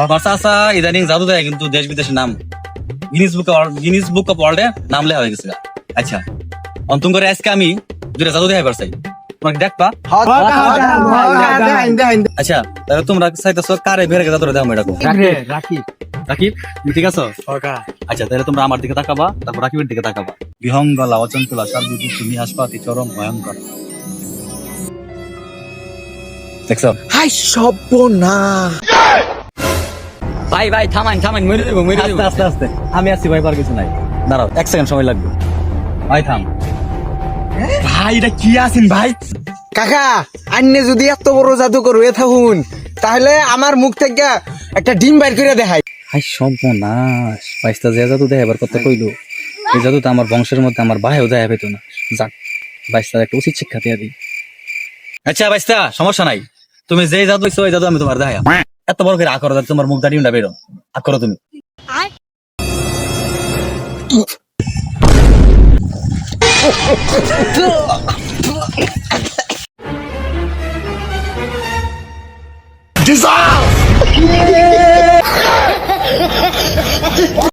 আমার চাচা ইদানিং জাদু দেয় কিন্তু দেশ বিদেশের নাম গিনিস বুক অফ ওয়ার্ল্ডে নাম লেখা হয়ে গেছে। আচ্ছা অন্তম করে আজকে আমি দুটা জাদু দেখাই পারছি, তোমাকে দেখবা? আচ্ছা তাহলে তোমরা চাইতেছো কারে বেড়ে জাদু দেখো এটা রাকিব, ঠিক আছে? আচ্ছা তাহলে তোমরা আমার দিকে তাকাবা, তারপর রাকিবের দিকে তাকাবা। বিহঙ্গলা অচঞ্চলা সর্বদূর তুমি হাসপাতি চরম ভয়ঙ্কর। দেখছো? হাই সর্বনাশ। ভাই ভাই থামান মেরে দেবো আস্তে আস্তে আমি আসছি ভাই, পার কিছু নাই, দাঁড়াও 1 সেকেন্ড সময় লাগবে। ভাই থাম। ভাই এটা কি আছেন ভাই? কাকা আন্নে যদি এত বড় জাদুকর হয়ে থাকুন তাহলে আমার মুখ থেকে একটা ডিম বাইর করে দেখাই। হাই সর্বনাশ, বাইশটা যে জাদু দেখাবার কথা কইলো, এই জাদু তো আমার বংশের মধ্যে আমার ভাইও দেখা পেতো না। যাক বাইশটার একটা উচিত শিক্ষা দিয়ে দিই। আচ্ছা বাইশটা সমস্যা নাই, তুমি যে জাদু দেখছো ওই জাদু আমি তোমার দেখা। এত বড় করে আকর তোমার মুখ দাঁড়িয়ে না বেরো, আকরো তুমি। Dissolve!